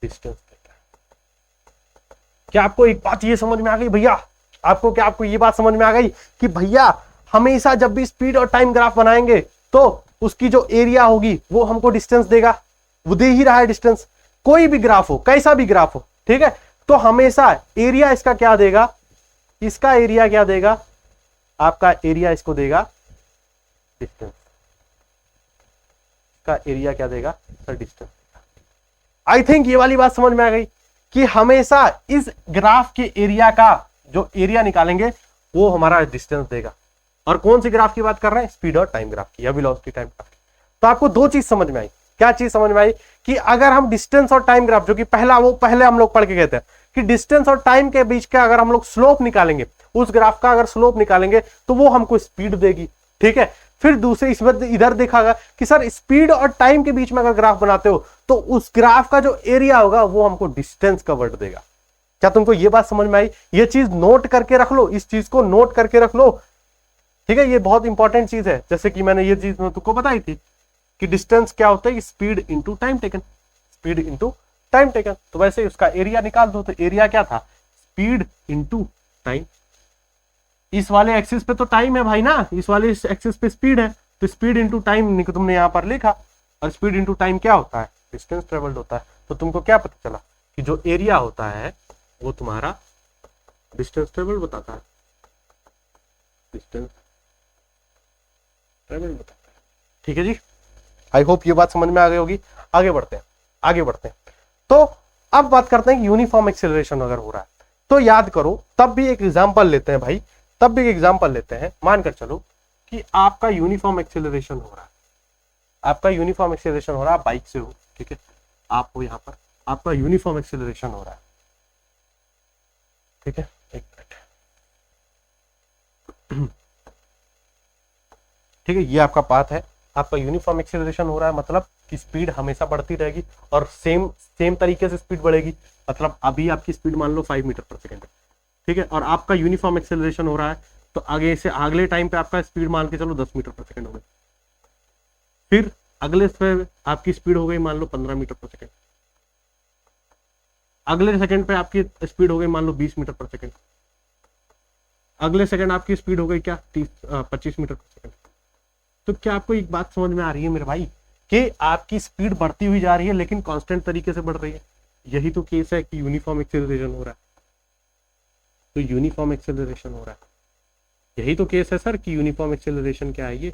डिस्टेंस देता है। क्या आपको एक बात ये समझ में आ गई भैया? आपको ये बात समझ में आ गई कि भैया हमेशा जब भी स्पीड और टाइम ग्राफ बनाएंगे तो उसकी जो एरिया होगी वो हमको डिस्टेंस देगा, वो दे ही रहा है डिस्टेंस। कोई भी ग्राफ हो, कैसा भी ग्राफ हो, ठीक है, तो हमेशा एरिया इसका क्या देगा? इसका एरिया क्या देगा? आपका एरिया इसको देगा डिस्टेंस। का एरिया क्या देगा सर? डिस्टेंस। आई थिंक ये वाली बात समझ में आ गई कि हमेशा इस ग्राफ के एरिया का जो एरिया निकालेंगे वो हमारा डिस्टेंस देगा। और कौन सी ग्राफ की बात कर रहे हैं? स्पीड और टाइम ग्राफ की या वेलोसिटी टाइम ग्राफ की। तो आपको दो चीज समझ में आई। क्या चीज समझ में आई? कि अगर हम डिस्टेंस और टाइम ग्राफ, जो कि पहले हम लोग पढ़ के गए थे कि डिस्टेंस और टाइम के बीच का अगर हम लोग स्लोप निकालेंगे, उस ग्राफ का अगर स्लोप निकालेंगे तो वो हमको स्पीड देगी। ठीक है, फिर दूसरे इधर देखा कि सर स्पीड और टाइम के बीच में अगर ग्राफ बनाते हो तो उस ग्राफ का जो एरिया होगा वो हमको डिस्टेंस कवर्ड देगा। क्या तुमको ये बात समझ में आई? ये चीज नोट करके रख लो, इस चीज को नोट करके रख लो। ठीक है, ये बहुत इंपॉर्टेंट चीज है। जैसे कि मैंने ये चीज तुमको बताई थी कि डिस्टेंस क्या होता है? Speed into time taken, speed into time taken. तो वैसे उसका एरिया निकाल दो। तो एरिया क्या था? Speed into time. इस वाले एक्सिस पे तो टाइम है भाई ना, इस वाले एक्सिस पे स्पीड है, तो स्पीड इंटू टाइम तुमने यहां पर लिखा। और स्पीड इंटू टाइम क्या होता है? डिस्टेंस ट्रेवल्ड होता है। तो तुमको क्या पता चला कि जो एरिया होता है वो तुम्हारा डिस्टेंस ट्रेवल्ड बताता है, डिस्टेंस ट्रेवल्ड बताता है। ठीक है जी, आई होप ये बात समझ में आ गई होगी। आगे बढ़ते हैं। तो अब बात करते हैं कि यूनिफॉर्म एक्सेलरेशन अगर हो रहा है तो याद करो, तब भी एक एग्जांपल लेते हैं भाई, मानकर चलो कि आपका यूनिफॉर्म एक्सेलरेशन हो रहा है, बाइक से हो, ठीक है, आप हो यहां पर, आपका यूनिफॉर्म एक्सेलरेशन हो रहा है, ठीक है, एक मिनट, ठीक है, ये आपका पाथ है, आपका यूनिफॉर्म एक्सेलरेशन हो रहा है, मतलब कि स्पीड हमेशा बढ़ती रहेगी और सेम तरीके से स्पीड बढ़ेगी। मतलब अभी आपकी स्पीड मान लो 5 मीटर पर सेकेंड है, ठीक है, और आपका यूनिफॉर्म एक्सेलरेशन हो रहा है, तो आगे से अगले टाइम पे आपका स्पीड मान के चलो 10 मीटर पर सेकेंड हो गई, फिर अगले पे आपकी स्पीड हो गई मान लो 15 मीटर पर सेकेंड, अगले सेकंड पे आपकी स्पीड हो गई मान लो 20 मीटर पर सेकंड, अगले सेकंड आपकी स्पीड हो गई क्या 25 मीटर पर सेकंड। तो क्या आपको एक बात समझ में आ रही है मेरे भाई कि आपकी स्पीड बढ़ती हुई जा रही है लेकिन कांस्टेंट तरीके से बढ़ रही है। यही तो केस है कि यूनिफॉर्म एक्सेलरेशन हो रहा है। तो यूनिफॉर्म एक्सेलरेशन हो रहा है, यही तो केस है सर कि यूनिफॉर्म एक्सेलरेशन क्या है ये,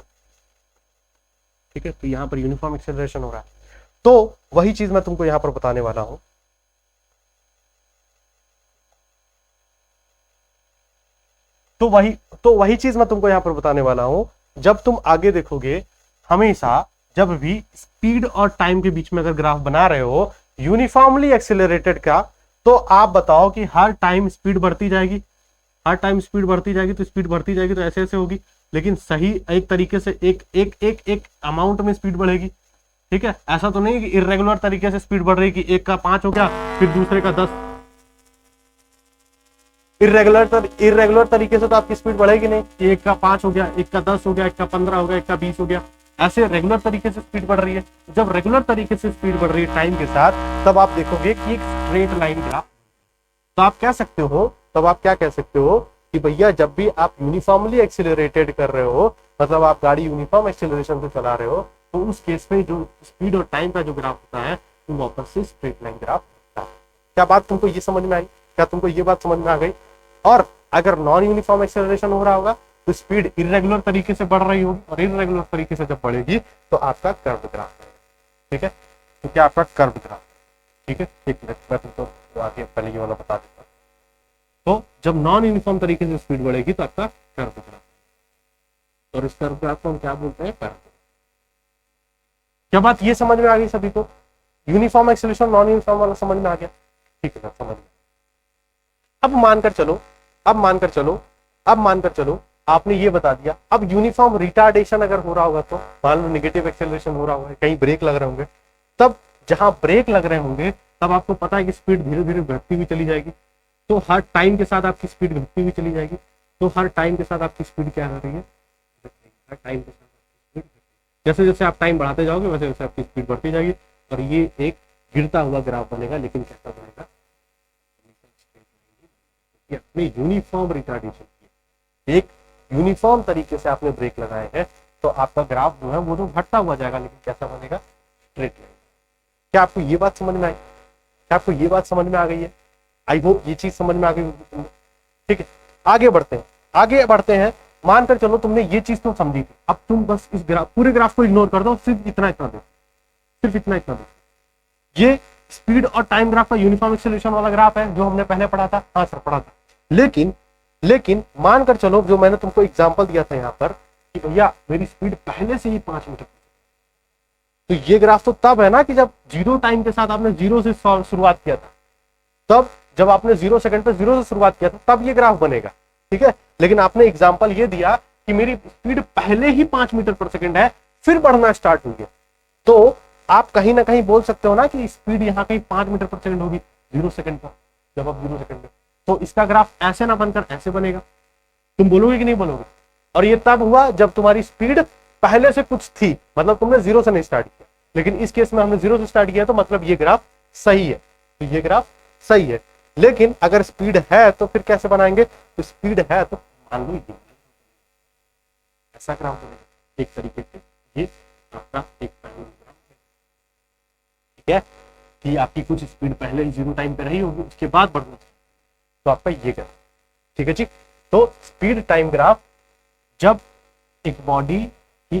ठीक है। तो यहां पर यूनिफॉर्म एक्सेलरेशन हो रहा है। तो वही चीज मैं तुमको यहां पर बताने वाला हूं। तो वही चीज मैं तुमको यहां पर बताने वाला हूं। जब तुम आगे देखोगे, हमेशा जब भी स्पीड और टाइम के बीच में अगर ग्राफ बना रहे हो यूनिफॉर्मली एक्सेलरेटेड का, तो आप बताओ कि हर टाइम स्पीड बढ़ती जाएगी, हर टाइम स्पीड बढ़ती जाएगी, तो स्पीड बढ़ती जाएगी तो ऐसे ऐसे होगी, लेकिन सही एक तरीके से एक एक एक एक अमाउंट में स्पीड बढ़ेगी, ठीक है। ऐसा तो नहीं कि इरेगुलर तरीके से स्पीड बढ़ रही कि एक का 5 हो गया फिर दूसरे का 10। इरेगुलर तरीके से तो आपकी स्पीड बढ़ेगी नहीं, एक का 5 हो गया, एक का 10 हो गया, एक का 15 हो गया, एक का 20 हो गया, ऐसे रेगुलर तरीके से स्पीड बढ़ रही है। जब रेगुलर तरीके से स्पीड बढ़ रही है टाइम के साथ, तब आप देखोगे कि एक स्ट्रेट लाइन ग्राफ। तो आप कह सकते हो, तब आप क्या कह सकते हो कि भैया जब भी आप यूनिफॉर्मली एक्सेलरेटेड कर रहे हो, मतलब आप गाड़ी यूनिफॉर्म एक्सेलरेशन से चला रहे हो, तो उस केस में जो स्पीड और टाइम का जो ग्राफ होता है वो वापस से स्ट्रेट लाइन ग्राफ होता है। क्या बात तुमको ये समझ में आई? क्या तुमको ये बात समझ में आ गई? और अगर नॉन यूनिफॉर्म एक्सेलरेशन हो रहा होगा तो स्पीड इरेगुलर तरीके से बढ़ रही होगी, और इरेगुलर तरीके से जब बढ़ेगी तो आपका कर्व ग्राफ है, ठीक है। तो क्या आपका कर्व ग्राफ, ठीक है। एक मिनट मैं तुमको आगे पहले ये वाला बता देता हूँ। तो जब नॉन यूनिफॉर्म तरीके से स्पीड बढ़ेगी तो आपका कर्व ग्राफ, और इस कर्व ग्राफ को हम क्या बोलते हैं? कर्व। क्या बात ये समझ में आ गई सभी को? यूनिफॉर्म एक्सेलरेशन नॉन यूनिफॉर्म वाला समझ में आ गया, ठीक है, समझ में। अब मानकर चलो आपने ये बता दिया। अब यूनिफॉर्म रिटार्डेशन अगर हो रहा होगा, तो मान लो नेगेटिव एक्सेलरेशन हो रहा होगा, कहीं ब्रेक लग रहे होंगे, तब जहां ब्रेक लग रहे होंगे तब आपको पता है कि स्पीड धीरे धीरे घटती हुई चली जाएगी। तो हर टाइम के साथ आपकी स्पीड घटती हुई चली जाएगी। तो हर टाइम के साथ आपकी स्पीड क्या कर रही है? हर टाइम के साथ स्पीड, जैसे जैसे आप टाइम बढ़ाते जाओगे वैसे वैसे आपकी स्पीड बढ़ती जाएगी, और ये एक गिरता हुआ ग्राफ बनेगा। लेकिन कैसा बनेगा? अपनी यूनिफॉर्म रिटार्डेशन की, एक यूनिफॉर्म तरीके से आपने ब्रेक लगाए हैं, तो आपका ग्राफ जो है वो तो घटता हुआ जाएगा, लेकिन कैसा बनेगा? Straight line. क्या आपको ये बात समझ में आई? क्या आपको ये बात समझ में आ गई है? आई होप ये चीज समझ में आ गई, ठीक है। आगे बढ़ते हैं। मानकर चलो तुमने ये चीज तो समझी थी, अब तुम बस इस ग्राफ, पूरे ग्राफ को इग्नोर कर दो, सिर्फ इतना देखो, सिर्फ इतना देखो। ये स्पीड और टाइम ग्राफ का यूनिफॉर्म एक्सेलरेशन वाला ग्राफ है जो हमने पहले पढ़ा था। हाँ सर पढ़ा था। लेकिन मानकर चलो, जो मैंने तुमको एग्जांपल दिया था यहाँ पर कि भैया मेरी स्पीड पहले से ही 5 मीटर, तो ये ग्राफ तो तब है ना कि जब जीरो टाइम के साथ आपने जीरो से शुरुआत किया था, तब जब आपने 0 सेकंड पे 0 से शुरुआत किया था तब ये ग्राफ बनेगा, ठीक है। लेकिन आपने एग्जांपल ये दिया कि मेरी स्पीड पहले ही 5 मीटर पर सेकंड है, फिर बढ़ना स्टार्ट हुई है, तो आप कहीं ना कहीं बोल सकते हो ना कि स्पीड यहाँ कहीं 5 मीटर पर सेकंड होगी 0 सेकंड पर, जब आप 0 सेकंड पे, तो इसका ग्राफ ऐसे ना बनकर ऐसे बनेगा। तुम बोलोगे कि नहीं बोलोगे? और ये तब हुआ जब तुम्हारी स्पीड पहले से कुछ थी, मतलब तुमने 0 से नहीं स्टार्ट किया। लेकिन इस केस में हमने 0 से स्टार्ट किया, तो मतलब ये ग्राफ सही है, तो ये ग्राफ सही है। लेकिन अगर स्पीड है तो फिर कैसे बनाएंगे? तो स्पीड है तो मान लो ये ऐसा ग्राफ बनेगा, एक तरीके से ये आपका एक ग्राफ, ठीक है, कि आपकी कुछ स्पीड पहले ही 0 टाइम पे रही होगी, उसके बाद बढ़ना, तो आपका ये ग्राफ, ठीक है जी। तो स्पीड टाइम ग्राफ, जब एक बॉडी की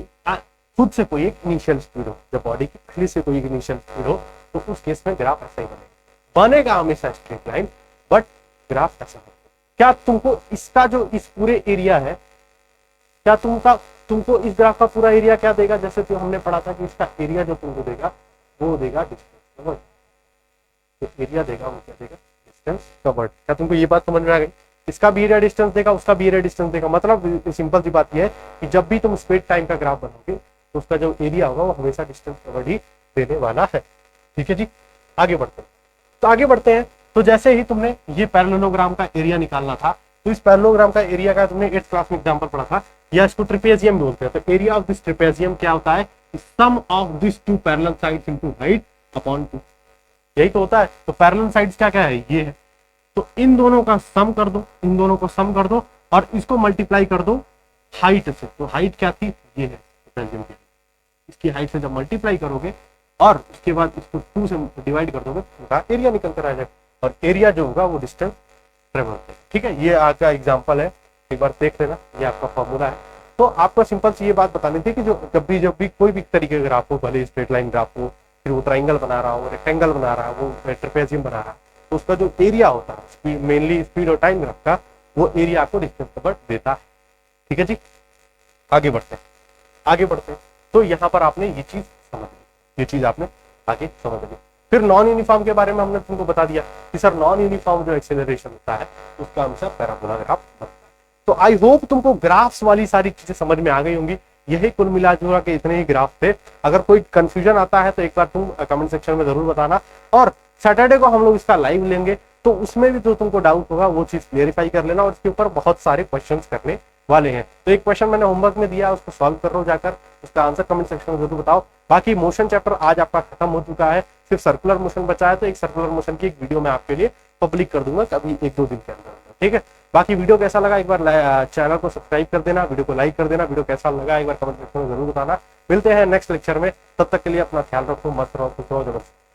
खुद से कोई एक इनिशियल स्पीड हो, जब बॉडी की खुद से कोई एक इनिशियल स्पीड हो, तो उस केस में ग्राफ ऐसा ही बनेगा हमेशा स्ट्रेट लाइन, बट ग्राफ ऐसा होगा। क्या तुमको इसका जो इस पूरे एरिया है, क्या तुमको इस ग्राफ का पूरा एरिया क्या देगा? जैसे तो हमने पढ़ा था कि इसका एरिया जो तुमको देगा वो देगा डिस्टेंस, तो एरिया देगा वो क्या देगा? Distance covered. क्या तुमको ये बात समझ में आ गई? इसका भी एरिया डिस्टेंस देगा, उसका भी एरिया डिस्टेंस देगा। मतलब सिंपल सी बात यह है कि जब भी तुम स्पीड टाइम का ग्राफ बनाओगे तो उसका जो एरिया होगा वो हमेशा डिस्टेंस कवर्ड ही देने वाला है, ठीक है जी। आगे बढ़ते हैं। तो जैसे ही तुमने ये पैरेललोग्राम का एरिया निकालना था, तो इस पैरेललोग्राम का एरिया का तुमने 8th क्लास में एग्जांपल पढ़ा था, या इसको ट्रिपेजियम बोलते हैं। तो एरिया ऑफ दिस ट्रिपेजियम क्या होता है? Sum of this two parallel sides into height upon 2, यही तो होता है। तो पैरेलल साइड्स क्या क्या है, ये है। तो इन दोनों का सम कर दो, इन दोनों को सम कर दो और इसको मल्टीप्लाई कर दो हाइट से। तो हाइट क्या थी, ये है प्रिज्म की। इसकी हाइट से जब मल्टीप्लाई करोगे और उसके बाद इसको 2 से डिवाइड कर दोगे तो एरिया निकल कर आ जाएगा, और एरिया जो होगा वो डिस्टेंस ट्रेवल। ठीक है, ये आपका एग्जांपल है, एक बार देख लेना, ये आपका फॉर्मूला है। तो आपको सिंपल सी ये बात बतानी थी कि जो जब भी कोई भी तरीके का ग्राफ हो, भले स्ट्रेट लाइन ग्राफ हो, फिर वो ट्राइंगल बना रहा हो, रेक्टेंगल बना रहा हो, वो ट्रेपेजियम बना रहा है, तो उसका जो एरिया होता है मेनली स्पीड और टाइम ग्राफ का, वो एरिया आपको डिस्टेंस पर देता है। ठीक है जी, आगे बढ़ते हैं, आगे बढ़ते हैं। तो यहाँ पर आपने ये चीज समझ ली, ये चीज आपने आगे समझ ली। फिर नॉन यूनिफॉर्म के बारे में हमने तुमको बता दिया कि सर नॉन यूनिफॉर्म जो एक्सेलरेशन होता है उसका आंसर पैराबोला ग्राफ बनता है। तो आई होप तुमको ग्राफ्स वाली सारी चीजें समझ में आ गई होंगी। यही कुल मिला जुला के इतने ही ग्राफ थे। अगर कोई कंफ्यूजन आता है तो एक बार तुम कमेंट सेक्शन में जरूर बताना, और सैटरडे को हम लोग इसका लाइव लेंगे, तो उसमें भी जो तुमको डाउट होगा वो चीज क्लियरिफाई कर लेना, और इसके ऊपर बहुत सारे क्वेश्चन करने वाले हैं। तो एक क्वेश्चन मैंने होमवर्क में दिया, उसको सॉल्व कर रहा हूँ जाकर, उसका आंसर कमेंट सेक्शन में जरूर बताओ। बाकी मोशन चैप्टर आज आपका खत्म हो चुका है, सिर्फ सर्कुलर मोशन बचा है। तो एक सर्कुलर मोशन की एक वीडियो मैं आपके लिए पब्लिक कर दूंगा कभी 1-2 दिन के अंदर। ठीक है, बाकी वीडियो कैसा लगा एक बार चैनल को सब्सक्राइब कर देना, वीडियो को लाइक कर देना, वीडियो कैसा लगा एक बार कमेंट सेक्शन में जरूर बताना। मिलते हैं नेक्स्ट लेक्चर में, तब तक के लिए अपना ख्याल रखो, मस्त रहो, खुश रहो, जबरदस्त।